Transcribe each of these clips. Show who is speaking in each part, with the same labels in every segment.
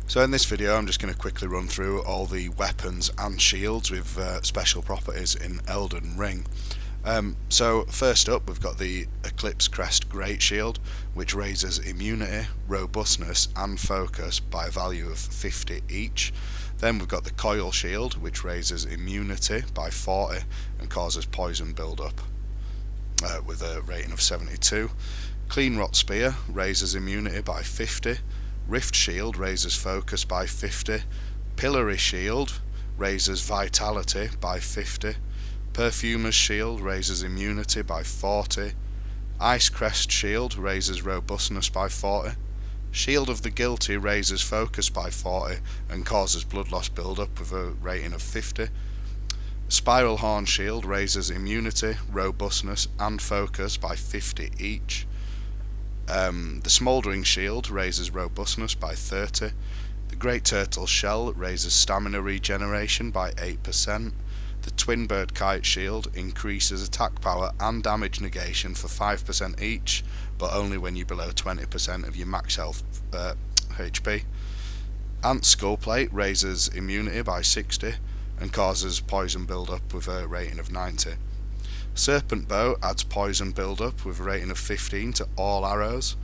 Speaker 1: So in this video I'm just going to quickly run through all the weapons and shields with special properties in Elden Ring. So first up we've got the Eclipse Crest Great Shield, which raises immunity, robustness and focus by a value of 50 each. Then we've got the Coil Shield, which raises immunity by 40 and causes poison build-up with a rating of 72. Clean Rot Spear raises immunity by 50. Rift Shield raises focus by 50. Pillory Shield raises vitality by 50. Perfumer's Shield raises immunity by 40. Ice Crest Shield raises robustness by 40. Shield of the Guilty raises focus by 40 and causes blood loss build-up with a rating of 50. Spiral Horn Shield raises immunity, robustness and focus by 50 each. The Smouldering Shield raises robustness by 30. The Great Turtle Shell raises stamina regeneration by 8%. The Twin Bird Kite Shield increases attack power and damage negation for 5% each, but only when you're below 20% of your max health HP. Ant Skull Plate raises immunity by 60 and causes poison build-up with a rating of 90. Serpent Bow adds poison build-up with a rating of 15 to all arrows.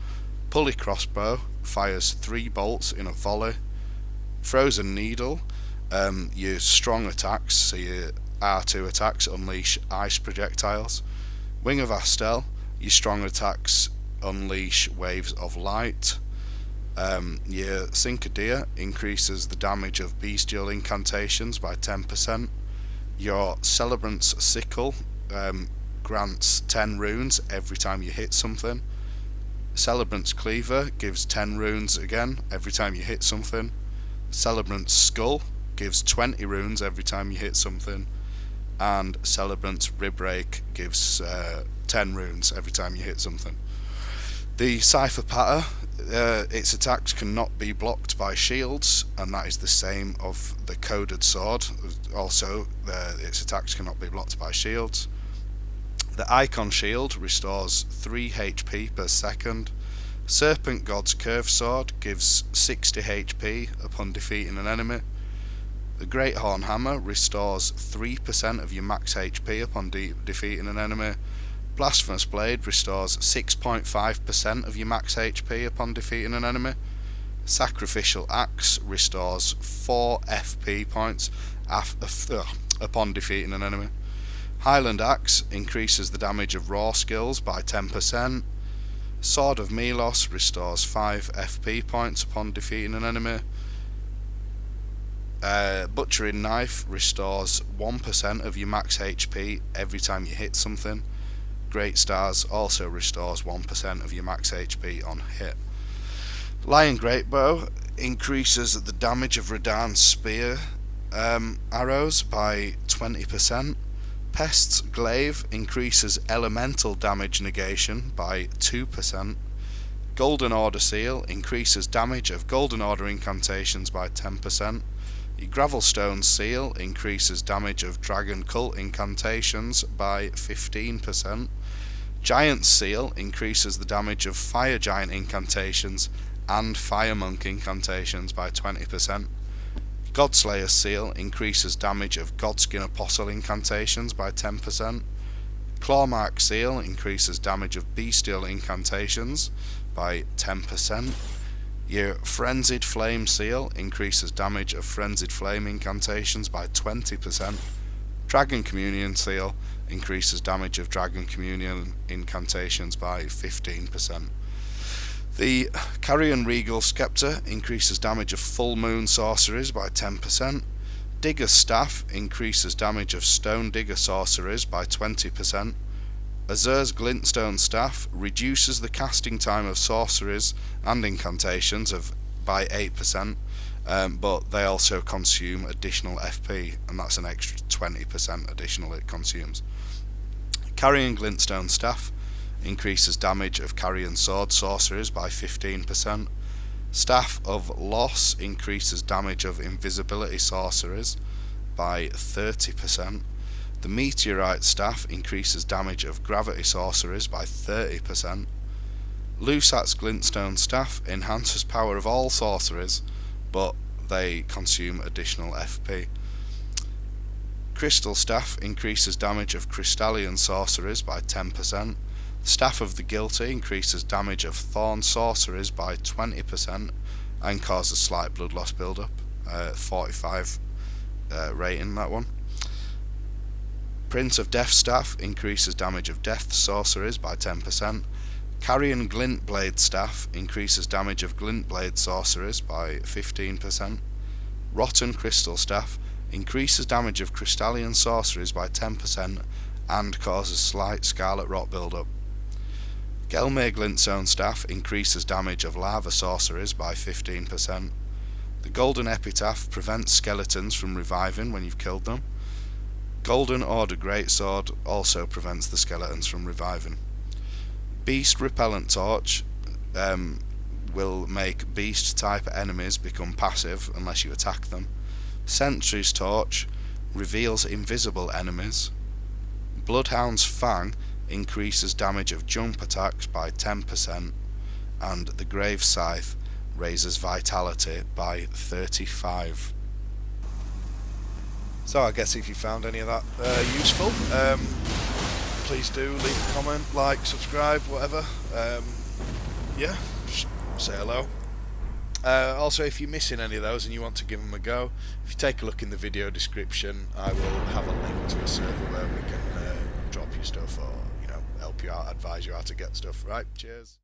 Speaker 1: Pulley Crossbow fires 3 bolts in a volley. Frozen Needle, your strong attacks, so your R2 attacks unleash ice projectiles. Wing of Astel, your strong attacks unleash waves of light. Your Cincadia increases the damage of bestial incantations by 10%. Your Celebrant's Sickle grants 10 runes every time you hit something. Celebrant's Cleaver gives 10 runes again every time you hit something. Celebrant's Skull gives 20 runes every time you hit something. And Celebrant's Ribrake gives 10 runes every time you hit something. The Cypher Patter, its attacks cannot be blocked by shields, and that is the same of the Coded Sword. Also, its attacks cannot be blocked by shields. The Icon Shield restores 3 HP per second. Serpent God's Curved Sword gives 60 HP upon defeating an enemy. The Great Horn Hammer restores 3% of your max HP upon defeating an enemy. Blasphemous Blade restores 6.5% of your max HP upon defeating an enemy. Sacrificial Axe restores 4 FP points upon defeating an enemy. Highland Axe increases the damage of raw skills by 10%. Sword of Milos restores 5 FP points upon defeating an enemy. Butchering Knife restores 1% of your max HP every time you hit something. Great Stars also restores 1% of your max HP on hit. Lion Greatbow increases the damage of Radahn's spear arrows by 20%. Pest's Glaive increases elemental damage negation by 2%. Golden Order Seal increases damage of Golden Order incantations by 10%. Your Gravelstone Seal increases damage of Dragon Cult incantations by 15%. Giant Seal increases the damage of Fire Giant incantations and Fire Monk incantations by 20%. Godslayer's Seal increases damage of Godskin Apostle incantations by 10%. Clawmark Seal increases damage of Bestial incantations by 10%. Your Frenzied Flame Seal increases damage of Frenzied Flame incantations by 20%. Dragon Communion Seal increases damage of Dragon Communion incantations by 15%. The Carrion Regal Scepter increases damage of Full Moon sorceries by 10%. Digger's Staff increases damage of Stone Digger sorceries by 20%. Azur's Glintstone Staff reduces the casting time of sorceries and incantations by 8%, but they also consume additional FP, and that's an extra 20% additional it consumes. Carrion Glintstone Staff increases damage of Carrion Sword sorceries by 15%. Staff of Loss increases damage of invisibility sorceries by 30%. The Meteorite Staff increases damage of gravity sorceries by 30%. Lusat's Glintstone Staff enhances power of all sorceries but they consume additional FP. Crystal Staff increases damage of Crystallian sorceries by 10%. Staff of the Guilty increases damage of Thorn sorceries by 20% and causes slight blood loss build-up. 45 rating, that one. Prince of Death Staff increases damage of Death sorceries by 10%. Carrion Glint Blade Staff increases damage of Glint Blade sorceries by 15%. Rotten Crystal Staff increases damage of Crystallian sorceries by 10% and causes slight Scarlet Rot build-up. Gelmir Glintstone Staff increases damage of Lava sorceries by 15%. The Golden Epitaph prevents skeletons from reviving when you've killed them. Golden Order Greatsword also prevents the skeletons from reviving. Beast Repellent Torch will make beast type enemies become passive unless you attack them. Sentry's Torch reveals invisible enemies. Bloodhound's Fang increases damage of jump attacks by 10%, and the Grave Scythe raises vitality by 35. So I guess if you found any of that useful, please do leave a comment, like, subscribe, whatever. Yeah, just say hello. Also, if you're missing any of those and you want to give them a go, if you take a look in the video description, I will have a link to a server where we can drop you stuff or, help you out, advise you how to get stuff. Right, cheers.